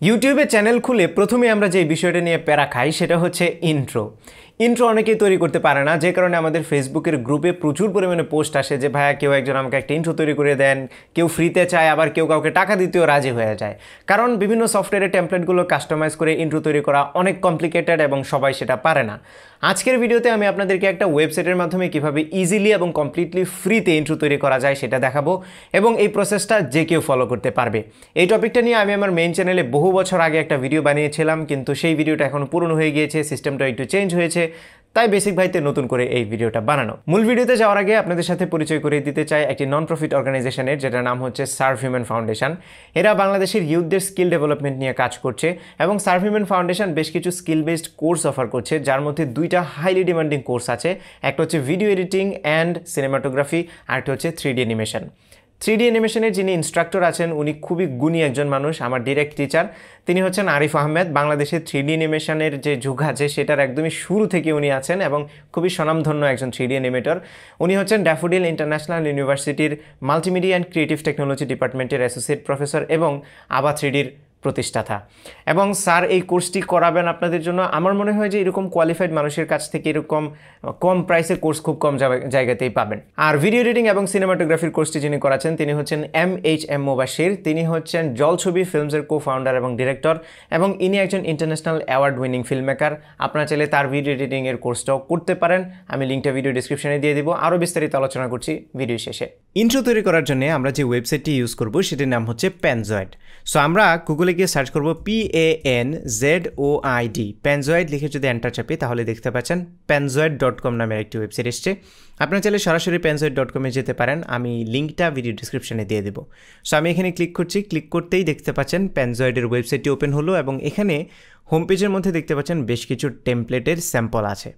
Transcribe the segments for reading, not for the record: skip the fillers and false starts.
ইউটিউবে চ্যানেল খুলে প্রথমে আমরা যে বিষয়টা নিয়ে প্যারা খাই সেটা হচ্ছে ইন্ট্রো অনেকেই তৈরি করতে পারে না, যে কারণে আমাদের ফেসবুকের গ্রুপে প্রচুর পরিমাণে পোস্ট আসে যে ভাইয়া কেউ একজন আমাকে একটা ইন্ট্রো তৈরি করে দেন, কেউ ফ্রিতে চায়, আবার কেউ কাউকে টাকা দিতেও রাজি হয়ে যায়। কারণ বিভিন্ন সফটওয়্যারের টেমপ্লেটগুলো কাস্টমাইজ করে ইন্ট্রো তৈরি করা অনেক কমপ্লিকেটেড এবং সবাই সেটা পারে না। আজকের ভিডিওতে আমি আপনাদেরকে একটা ওয়েবসাইটের মাধ্যমে কীভাবে ইজিলি এবং কমপ্লিটলি ফ্রিতে ইন্ট্রো তৈরি করা যায় সেটা দেখাবো, এবং এই প্রসেসটা যে কেউ ফলো করতে পারবে। এই টপিকটা নিয়ে আমি আমার মেইন চ্যানেলে বহু বছর আগে একটা ভিডিও বানিয়েছিলাম, কিন্তু সেই ভিডিওটা এখন পুরনো হয়ে গিয়েছে, সিস্টেমটা একটু চেঞ্জ হয়েছে, তাই বেসিক ভাইতে নতুন করে এই ভিডিওটা বানানো। মূল ভিডিওতে যাওয়ার আগে আপনাদের সাথে পরিচয় করে দিতে চাই একটি নন প্রফিট অর্গানাইজেশনের, যেটার নাম হচ্ছে সার্ভ হিউম্যান ফাউন্ডেশন। এরা বাংলাদেশের ইউথদের স্কিল ডেভেলপমেন্ট নিয়ে কাজ করছে, এবং সার্ভ হিউম্যান ফাউন্ডেশন বেশ কিছু স্কিল বেসড কোর্স অফার করছে, যার মধ্যে দুইটা হাইলি ডিমান্ডিং কোর্স আছে। একটা হচ্ছে ভিডিও এডিটিং অ্যান্ড সিনেমাটোগ্রাফি, আর একটা হচ্ছে 3D অ্যানিমেশন। 3D অ্যানিমেশনের যিনি ইনস্ট্রাক্টর আছেন উনি খুবই গুণী একজন মানুষ, আমার ডিরেক্ট টিচার। তিনি হচ্ছেন আরিফ আহমেদ। বাংলাদেশের 3D অ্যানিমেশনের যে যুগ আছে সেটার একদমই শুরু থেকে উনি আছেন, এবং খুবই স্বনামধন্য একজন 3D অ্যানিমেটর। উনি হচ্ছেন ড্যাফোডিল ইন্টারন্যাশনাল ইউনিভার্সিটির মাল্টিমিডিয়া অ্যান্ড ক্রিয়েটিভ টেকনোলজি ডিপার্টমেন্টের অ্যাসোসিয়েট প্রফেসর এবং আবা 3Dর প্রতিষ্ঠাতা। এবং স্যার এই কোর্সটি করাবেন আপনাদের জন্য। আমার মনে হয় যে এরকম কোয়ালিফাইড মানুষের কাছ থেকে এরকম কম প্রাইসে কোর্স খুব কম জায়গাতেই পাবেন। আর ভিডিও এডিটিং এবং সিনেমাটোগ্রাফির কোর্সটি যিনি করাচ্ছেন তিনি হচ্ছেন MHM মুবাশির। তিনি হচ্ছেন জলছবি ফিল্মসের কো ফাউন্ডার এবং ডিরেক্টর, এবং ইনি একজন international award winning film maker. আপনারা চাইলে তার ভিডিও এডিটিংয়ের কোর্সটাও করতে পারেন। আমি লিঙ্কটা ভিডিও ডিসক্রিপশনে দিয়ে দিব। আরও বিস্তারিত আলোচনা করছি ভিডিও শেষে। ইন্ট্রো তৈরি করার জন্য আমরা যে ওয়েবসাইটটি ইউজ করব সেটির নাম হচ্ছে পেনজয়েড। সো আমরা গুগলে গিয়ে সার্চ করব PANZOID, পেনজয়েড লিখে যদি এন্টার চাপি তাহলে দেখতে পাচ্ছেন penzoid.com নামের একটি ওয়েবসাইট এসছে। আপনারা চাইলে সরাসরি penzoid.com-এ যেতে পারেন, আমি লিঙ্কটা ভিডিও ডিসক্রিপশনে দিয়ে দেবো। সো আমি এখানে ক্লিক করছি, ক্লিক করতেই দেখতে পাচ্ছেন পেনজয়েডের ওয়েবসাইটটি ওপেন হলো, এবং এখানে হোম পেজের মধ্যে দেখতে পাচ্ছেন বেশ কিছু টেমপ্লেটের স্যাম্পল আছে,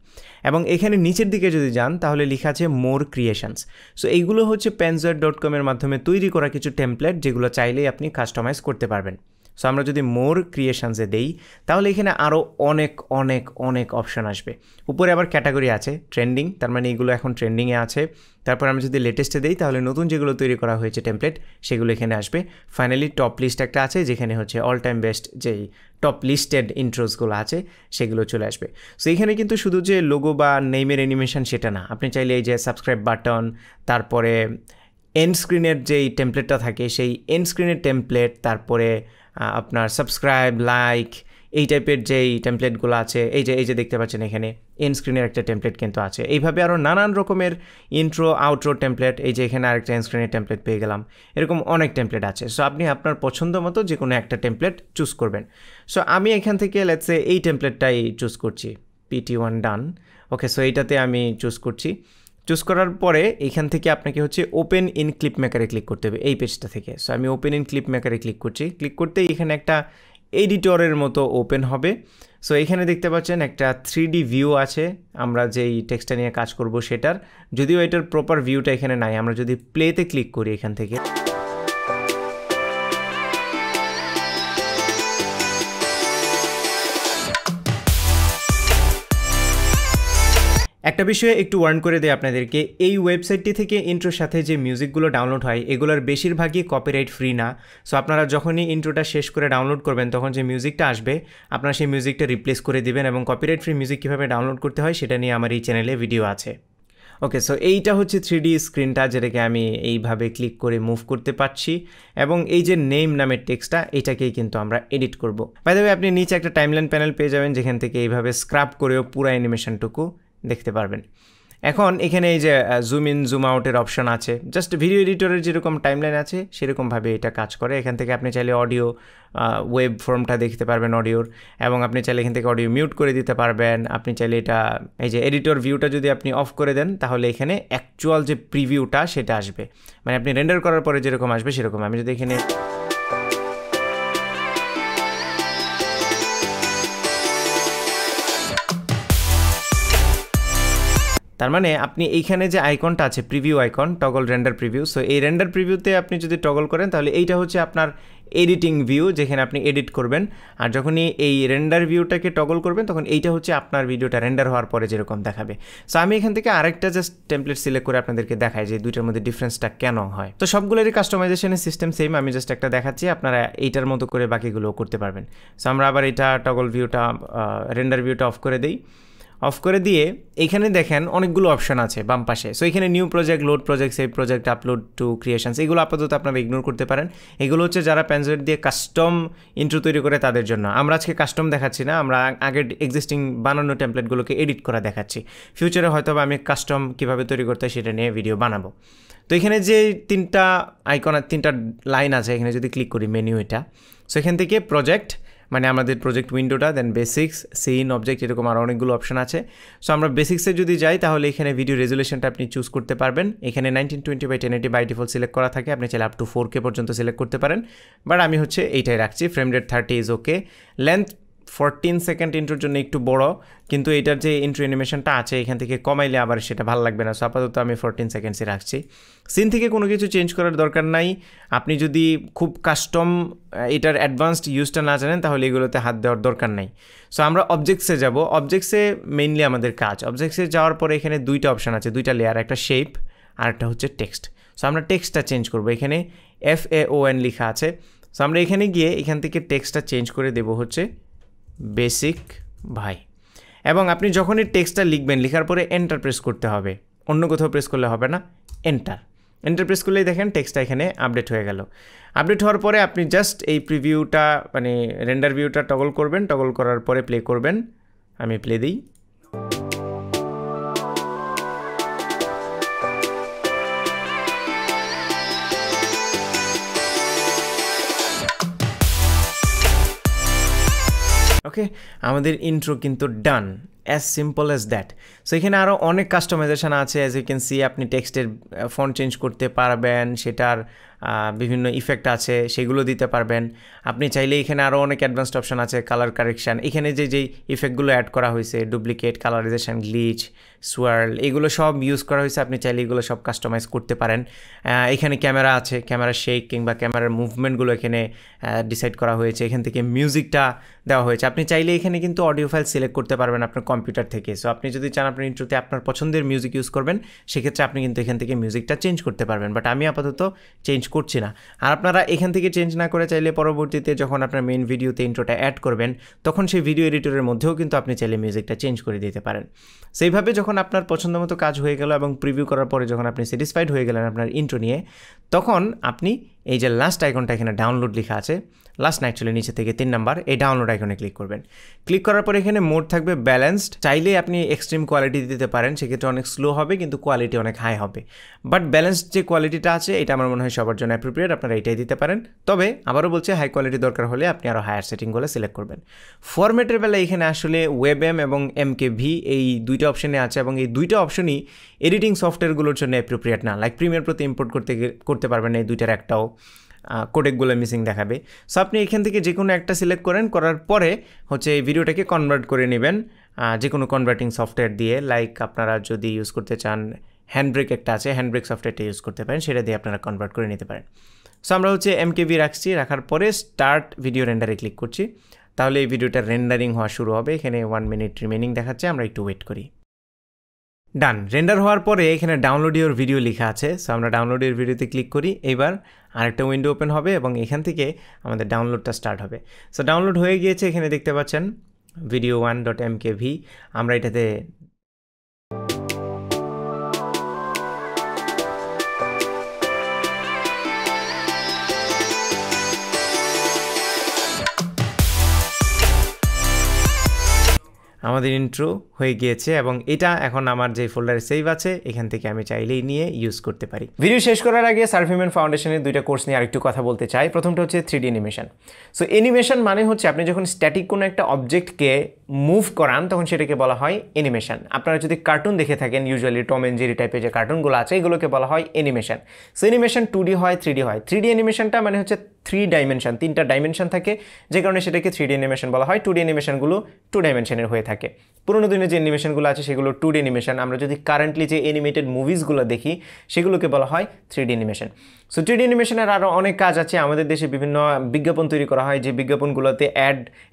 এবং এখানে নিচের দিকে যদি যান তাহলে লেখা আছে মোর ক্রিয়েশনস। সো এইগুলো হচ্ছে penzoid.com-এর মাধ্যমে তৈরি করা কিছু টেমপ্লেট, যেগুলো চাইলেই আপনি কাস্টমাইজ করতে পারবেন। সো আমরা যদি মোর ক্রিয়েশনসে দেই তাহলে এখানে আরও অনেক অনেক অনেক অপশন আসবে। উপরে আবার ক্যাটাগরি আছে ট্রেন্ডিং, তার মানে এগুলো এখন ট্রেন্ডিংয়ে আছে। তারপর আমি যদি লেটেস্টে দেই তাহলে নতুন যেগুলো তৈরি করা হয়েছে টেমপ্লেট সেগুলো এখানে আসবে। ফাইনালি টপ লিস্ট একটা আছে, যেখানে হচ্ছে অল টাইম বেস্ট যেই টপ লিস্টেড ইন্ট্রোসগুলো আছে সেগুলো চলে আসবে। সো এখানে কিন্তু শুধু যে লোগো বা নেইমের অ্যানিমেশন সেটা না, আপনি চাইলে এই যে সাবস্ক্রাইব বাটন, তারপরে এন্ড স্ক্রিনের যেই টেমপ্লেটটা থাকে সেই এন্ড স্ক্রিনের টেমপ্লেট, তারপরে আপনার সাবস্ক্রাইব, লাইক, এই টাইপের যেই টেমপ্লেটগুলো আছে, এই যে দেখতে পাচ্ছেন এখানে এন্ড স্ক্রিনের একটা টেমপ্লেট কিন্তু আছে। এইভাবে আরও নানান রকমের ইন্ট্রো আউট্রো টেমপ্লেট, এই যে এখানে আরেকটা এন্ড স্ক্রিনের টেমপ্লেট পেয়ে গেলাম, এরকম অনেক টেমপ্লেট আছে। সো আপনি আপনার পছন্দ মতো যে কোনো একটা টেমপ্লেট চুজ করবেন। সো আমি এখান থেকে লেটস সে এই টেমপ্লেটটাই চুজ করছি, PT1 ডান। ওকে, সো এইটাতে আমি চুজ করছি। চুজ করার পরে এখান থেকে আপনাকে হচ্ছে ওপেন ইন ক্লিপ মেকারে ক্লিক করতে হবে এই পেজটা থেকে। সো আমি ওপেন ইন ক্লিপ মেকারে ক্লিক করছি। ক্লিক করতেই এখানে একটা এডিটরের মতো ওপেন হবে। সো এখানে দেখতে পাচ্ছেন একটা 3D ভিউ আছে, আমরা যেই টেক্সটটা নিয়ে কাজ করব সেটার, যদিও এটার প্রপার ভিউটা এখানে নাই। আমরা যদি প্লেতে ক্লিক করি এখান থেকে, একটা বিষয়ে একটু ওয়ার্ন করে দেয় আপনাদেরকে, এই ওয়েবসাইটটি থেকে ইন্ট্রোর সাথে যে মিউজিকগুলো ডাউনলোড হয় এগুলোর বেশিরভাগই কপিরাইট ফ্রি না। সো আপনারা যখনই ইন্ট্রোটা শেষ করে ডাউনলোড করবেন তখন যে মিউজিকটা আসবে আপনারা সেই মিউজিকটা রিপ্লেস করে দিবেন, এবং কপিরাইট ফ্রি মিউজিক কীভাবে ডাউনলোড করতে হয় সেটা নিয়ে আমার এই চ্যানেলে ভিডিও আছে। ওকে, সো এইটা হচ্ছে 3D স্ক্রিনটা, যেটাকে আমি এইভাবে ক্লিক করে মুভ করতে পারছি, এবং এই যে নেম নামের টেক্সটটা এটাকেই কিন্তু আমরা এডিট করব। বাই দ্য ওয়ে, আপনি নিচে একটা টাইমলাইন প্যানেল পেয়ে যাবেন, যেখান থেকে এইভাবে স্ক্রাপ করেও পুরো অ্যানিমেশনটুকু দেখতে পারবেন। এখন এখানে এই যে জুম ইন জুম আউটের অপশন আছে, জাস্ট ভিডিও এডিটরের যেরকম টাইমলাইন আছে সেরকমভাবে এটা কাজ করে। এখান থেকে আপনি চাইলে অডিও ওয়েব ফর্মটা দেখতে পারবেন অডিওর, এবং আপনি চাইলে এখান থেকে অডিও মিউট করে দিতে পারবেন। আপনি চাইলে এটা এই যে এডিটর ভিউটা যদি আপনি অফ করে দেন তাহলে এখানে অ্যাকচুয়াল যে প্রিভিউটা সেটা আসবে, মানে আপনি রেন্ডার করার পরে যেরকম আসবে সেরকম। আমি যদি এখানে তার মানে আপনি এইখানে যে আইকনটা আছে preview icon, toggle render preview, so এই রেন্ডার প্রিভিউতে আপনি যদি টগল করেন তাহলে এইটা হচ্ছে আপনার এডিটিং ভিউ, যেখানে আপনি এডিট করবেন। আর যখনই এই রেন্ডার ভিউটাকে টগল করবেন তখন এইটা হচ্ছে আপনার ভিডিওটা রেন্ডার হওয়ার পরে যেরকম দেখাবে। সো আমি এখান থেকে আরেকটা জাস্ট টেমপ্লেট সিলেক্ট করে আপনাদেরকে দেখাই যে দুইটার মধ্যে ডিফারেন্সটা কেন হয়। তো সবগুলোরই কাস্টমাইজেশনের সিস্টেম সেম, আমি জাস্ট একটা দেখাচ্ছি, আপনারা এইটার মতো করে বাকিগুলো করতে পারবেন। সো আমরা আবার এটা টগল ভিউটা রেন্ডার ভিউটা অফ করে দিই। অফ করে দিয়ে এইখানে দেখেন অনেকগুলো অপশান আছে বাম পাশে। সো এখানে new project, load project, save project, upload two creations, এগুলো আপাতত আপনারা ইগনোর করতে পারেন। এগুলো হচ্ছে যারা প্যানজয়েট দিয়ে কাস্টম ইন্ট্রো তৈরি করে তাদের জন্য। আমরা আজকে কাস্টম দেখাচ্ছি না, আমরা আগের এক্সিস্টিং বানানো টেমপ্লেটগুলোকে এডিট করা দেখাচ্ছি। ফিউচারে হয়তো আমি কাস্টম কীভাবে তৈরি করতে হয় সেটা নিয়ে ভিডিও বানাবো। তো এখানে যে তিনটা আইকন আর তিনটা লাইন আছে, এখানে যদি ক্লিক করি মেনু এটা, সো এখান থেকে প্রজেক্ট মানে আমাদের প্রজেক্ট উইন্ডোটা, দেন বেসিক্স, সিন, অবজেক্ট, এরকম আরও অনেকগুলো অপশন আছে। সো আমরা বেসিক্সে যদি যাই তাহলে এখানে ভিডিও রেজুলেশনটা আপনি চুজ করতে পারবেন। এখানে 1920x1080 বাই ডিফল্ট সিলেক্ট করা থাকে, আপনি চাইলে আপ টু 4K পর্যন্ত সিলেক্ট করতে পারেন, বাট আমি হচ্ছে এইটাই রাখছি। Frame rate 30 is okay. Length 14 second ইন্ট্রোর জন্য একটু বড়, কিন্তু এটার যে ইন্ট্রো অ্যানিমেশনটা আছে এখান থেকে কমাইলে আবার সেটা ভালো লাগবে না। সো আপাতত আমি 14 সেকেন্ডসই রাখছি। সিন থেকে কোনো কিছু চেঞ্জ করার দরকার নাই। আপনি যদি খুব কাস্টম এটার অ্যাডভান্সড ইউজটা না জানেন তাহলে এগুলোতে হাত দেওয়ার দরকার নাই। সো আমরা অবজেক্টসে যাব। অবজেক্টসে মেইনলি আমাদের কাজ। অবজেক্টসে যাওয়ার পরে এখানে দুইটা অপশান আছে, দুইটা লেয়ার, একটা শেপ আর একটা হচ্ছে টেক্সট। সো আমরা টেক্সটটা চেঞ্জ করবো, এখানে FAON লেখা আছে। সো আমরা এখানে গিয়ে এখান থেকে টেক্সটটা চেঞ্জ করে দেবো হচ্ছে বেসিক ভাই। এবং আপনি যখনই টেক্সটটা লিখবেন, লেখার পরে এন্টার প্রেস করতে হবে, অন্য কোথাও প্রেস করলে হবে না, এন্টার প্রেস করলেই দেখেন টেক্সটটা এখানে আপডেট হয়ে গেল। আপডেট হওয়ার পরে আপনি জাস্ট এই প্রিভিউটা মানে রেন্ডার ভিউটা টগল করবেন, টগল করার পরে প্লে করবেন। আমি প্লে দিই। ওকে, আমাদের ইন্ট্রো কিন্তু done, as simple as that. So এখানে আরও অনেক কাস্টমাইজেশন আছে। অ্যাজ ইউ ক্যান সি, আপনি টেক্সটের ফন্ট চেঞ্জ করতে পারবেন, সেটার বিভিন্ন ইফেক্ট আছে সেগুলো দিতে পারবেন। আপনি চাইলে এখানে আরও অনেক অ্যাডভান্সড অপশান আছে, কালার কারেকশান, এখানে যেই ইফেক্টগুলো অ্যাড করা হয়েছে, ডুপ্লিকেট, কালারাইজেশন, গ্লিচ, সোয়ার্ল, এগুলো সব ইউজ করা হয়েছে। আপনি চাইলে এগুলো সব কাস্টমাইজ করতে পারেন। এখানে ক্যামেরা আছে, ক্যামেরা শেক কিংবা ক্যামেরার মুভমেন্টগুলো এখানে ডিসাইড করা হয়েছে। এখান থেকে মিউজিকটা দেওয়া হয়েছে। আপনি চাইলে এখানে কিন্তু অডিও ফাইল সিলেক্ট করতে পারবেন আপনার কম্পিউটার থেকে। সো আপনি যদি চান আপনার ইন্ট্রোতে আপনার পছন্দের মিউজিক ইউজ করবেন, সেক্ষেত্রে আপনি কিন্তু এখান থেকে মিউজিকটা চেঞ্জ করতে পারবেন, বাট আমি আপাতত চেঞ্জ করছি না। আর আপনারা এখান থেকে চেঞ্জ না করে চাইলে পরবর্তীতে যখন আপনার মেইন ভিডিওতে ইন্ট্রোটা অ্যাড করবেন তখন সেই ভিডিও এডিটরের মধ্যেও কিন্তু আপনি চাইলে মিউজিকটা চেঞ্জ করে দিতে পারেন। সেইভাবে যখন আপনার পছন্দ মতো কাজ হয়ে গেল এবং প্রিভিউ করার পরে যখন আপনি স্যাটিসফাইড হয়ে গেলেন আপনার ইন্ট্রো নিয়ে, তখন আপনি এই যে লাস্ট আইকনটা এখানে ডাউনলোড লেখা আছে, লাস্ট না অ্যাকচুয়ালি নিচে থেকে 3 নাম্বার, এই ডাউনলোড আইকনে ক্লিক করবেন। ক্লিক করার পরে এখানে মোড থাকবে ব্যালেন্সড। চাইলে আপনি এক্সট্রিম কোয়ালিটি দিতে পারেন, সেক্ষেত্রে অনেক স্লো হবে কিন্তু কোয়ালিটি অনেক হাই হবে। বাট ব্যালেন্সড যে কোয়ালিটিটা আছে এটা আমার মনে হয় সবার জন্য অ্যাপ্রোপ্রিয়েট, আপনারা এটাই দিতে পারেন। তবে আবারও বলছি, হাই কোয়ালিটি দরকার হলে আপনি আরও হায়ার সেটিংগুলো সিলেক্ট করবেন। ফরম্যাটের বেলা এখানে আসলে ওয়েবএম এবং MKV এই দুইটা অপশনে আছে, এবং এই দুইটা অপশনই এডিটিং সফটওয়্যারগুলোর জন্য অ্যাপ্রোপ্রিয়েট না। লাইক প্রিমিয়ার প্রতি ইম্পোর্ট করতে পারবেন না, এই দুইটার একটাও কোডেকগুলো মিসিং দেখাবে। সো আপনি এখান থেকে যে কোনো একটা সিলেক্ট করার পরে হচ্ছে এই ভিডিওটাকে কনভার্ট করে নেবেন যে কোনো কনভার্টিং সফটওয়্যার দিয়ে। লাইক আপনারা যদি ইউজ করতে চান, হ্যান্ডব্রেক একটা আছে, হ্যান্ডব্রেক সফটওয়্যারটা ইউজ করতে পারেন, সেটা দিয়ে আপনারা কনভার্ট করে নিতে পারেন। সো আমরা হচ্ছে MKV রাখছি, রাখার পরে স্টার্ট ভিডিও রেন্ডারে ক্লিক করছি, তাহলে এই ভিডিওটা রেন্ডারিং হওয়া শুরু হবে। এখানে 1 মিনিট রিমেনিং দেখাচ্ছে, আমরা একটু ওয়েট করি। ডান, রেন্ডার হওয়ার পরে এখানে ডাউনলোড ইউর ভিডিও লেখা আছে। সো আমরা ডাউনলোড ইউর ভিডিওতে ক্লিক করি। এইবার আরেকটা উইন্ডো ওপেন হবে এবং এখান থেকে আমাদের ডাউনলোডটা স্টার্ট হবে। সো ডাউনলোড হয়ে গিয়েছে, এখানে দেখতে পাচ্ছেন video1.mkv। আমরা এটাতে আমাদের ইন্ট্রো হয়ে গিয়েছে এবং এটা এখন আমার যে ফোল্ডারে সেভ আছে এখান থেকে আমি চাইলেই নিয়ে ইউজ করতে পারি। ভিডিও শেষ করার আগে সার্ভিমেন্ট ফাউন্ডেশনের দুইটা কোর্স নিয়ে আরেকটু কথা বলতে চাই। প্রথমটা হচ্ছে 3D অ্যানিমেশন। সো অ্যানিমেশন মানে হচ্ছে আপনি যখন স্ট্যাটিক কোনো একটা অবজেক্টকে মুভ করান তখন সেটাকে বলা হয় অ্যানিমেশন। আপনারা যদি কার্টুন দেখে থাকেন, ইউজুয়ালি টম অ্যান্ড জেরি টাইপের যে কার্টুনগুলো আছে এগুলোকে বলা হয় অ্যানিমেশন। সো অ্যানিমেশন 2D হয়, 3D হয়। 3D অ্যানিমেশনটা মানে হচ্ছে 3 ডাইমেনশন, 3টা ডাইমেনশন থাকে, যে কারণে সেটাকে 3D অ্যানিমেশন বলা হয়। 2D অ্যানিমেশনগুলো 2 ডাইমেনশনের হয়ে থাকে। থাকে। পুরোনো দিনে যে অ্যানিমেশনগুলো আছে সেগুলো 2D অ্যানিমেশন। আমরা যদি কারেন্টলি যে অ্যানিমেটেড মুভিসগুলো দেখি সেগুলোকে বলা হয় 3D অ্যানিমেশন। সো 3D অ্যানিমেশনের আরও অনেক কাজ আছে। আমাদের দেশে বিভিন্ন বিজ্ঞাপন তৈরি করা হয়, যে বিজ্ঞাপনগুলোতে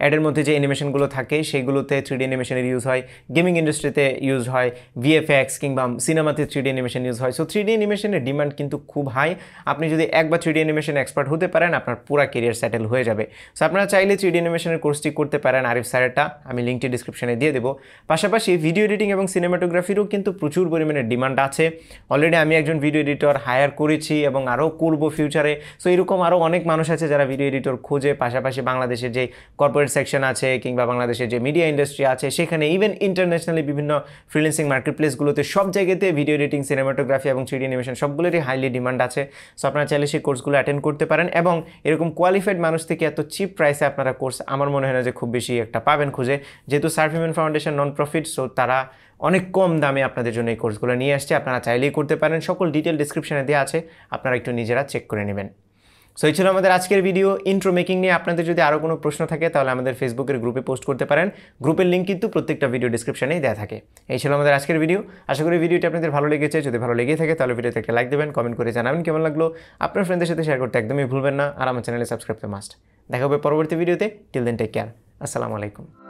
অ্যাডের মধ্যে যে অ্যানিমেশনগুলো থাকে সেগুলোতে 3D অ্যানিমেশনের ইউজ হয়। গেমিং ইন্ডাস্ট্রিতে ইউজ হয়, VFX কিংবা সিনেমাতে 3D অ্যানিমেশন ইউজ হয়। সো 3D অ্যানিমেশনের ডিমান্ড কিন্তু খুব হাই। আপনি যদি একবার 3D অ্যানিমেশন এক্সপার্ট হতে পারেন, আপনার পুরো ক্যারিয়ার সেটেল হয়ে যাবে। সো আপনারা চাইলে 3D অ্যানিমেশনের কোর্সটি করতে পারেন। আরিফ স্যারেরটা আমি লিঙ্কটি ডিসক্রিপশনে দিয়ে দেবো। পাশাপাশি ভিডিও এডিটিং এবং সিনেমাটোগ্রাফিরও কিন্তু প্রচুর পরিমাণে ডিমান্ড আছে। অলরেডি আমি একজন ভিডিও এডিটর হায়ার করেছি এবং আরও করবো ফিউচারে। সো এরকম আরও অনেক মানুষ আছে যারা ভিডিও এডিটর খোঁজে। পাশাপাশি বাংলাদেশের যে কর্পোরেট সেকশন আছে কিংবা বাংলাদেশের যে মিডিয়া ইন্ডাস্ট্রি আছে সেখানে ইভেন ইন্টারন্যাশনালি বিভিন্ন ফ্রিল্যান্সিং মার্কেট প্লেসগুলোতে সব জায়গাতে ভিডিও এডিটিং, সিনেমাটোগ্রাফি এবং 3D অ্যানিমেশন সবগুলোরই হাইলি ডিমান্ড আছে। সো আপনারা চাইলে সেই কোর্সগুলো অ্যাটেন্ড করতে পারেন এবং এরকম কোয়ালিফাইড মানুষ থেকে এত চিপ প্রাইসে আপনারা কোর্স আমার মনে হয় না যে খুব বেশি একটা পাবেন খুঁজে, যেহেতু serve human foundation non profit. So তারা অনেক কম দামে আপনাদের জন্য এই কোর্সগুলো নিয়ে আসছে। আপনারা চাইলেই করতে পারেন, সকল ডিটেল ডিসক্রিপশনে দেওয়া আছে, আপনারা একটু নিজেরা চেক করে নেবেন। সো এই ছিল আমাদের আজকের ভিডিও ইন্ট্রো মেকিং নিয়ে। আপনাদের যদি আরও কোনো প্রশ্ন থাকে তাহলে আমাদের ফেসবুকের গ্রুপে পোস্ট করতে পারেন। গ্রুপের লিঙ্ক কিন্তু প্রত্যেকটা ভিডিও ডিসক্রিপশনেই দেওয়া থাকে। এই ছিল আমাদের আজকের ভিডিও। আশা করি ভিডিওটি আপনাদের ভালো লেগেছে। যদি ভালো লেগে থাকে তাহলে ভিডিওতে একটা লাইক দেবেন, কমেন্ট করে জানাবেন কেমন লাগলো। আপনার ফ্রেন্ডদের সাথে শেয়ার করতে একদমই ভুলবেন না। আর আমার চ্যানেলে সাবস্ক্রাইব করতে মাস্ট। দেখা হবে পরবর্তী ভিডিওতে। Till then take care. আসসালামু আলাইকুম।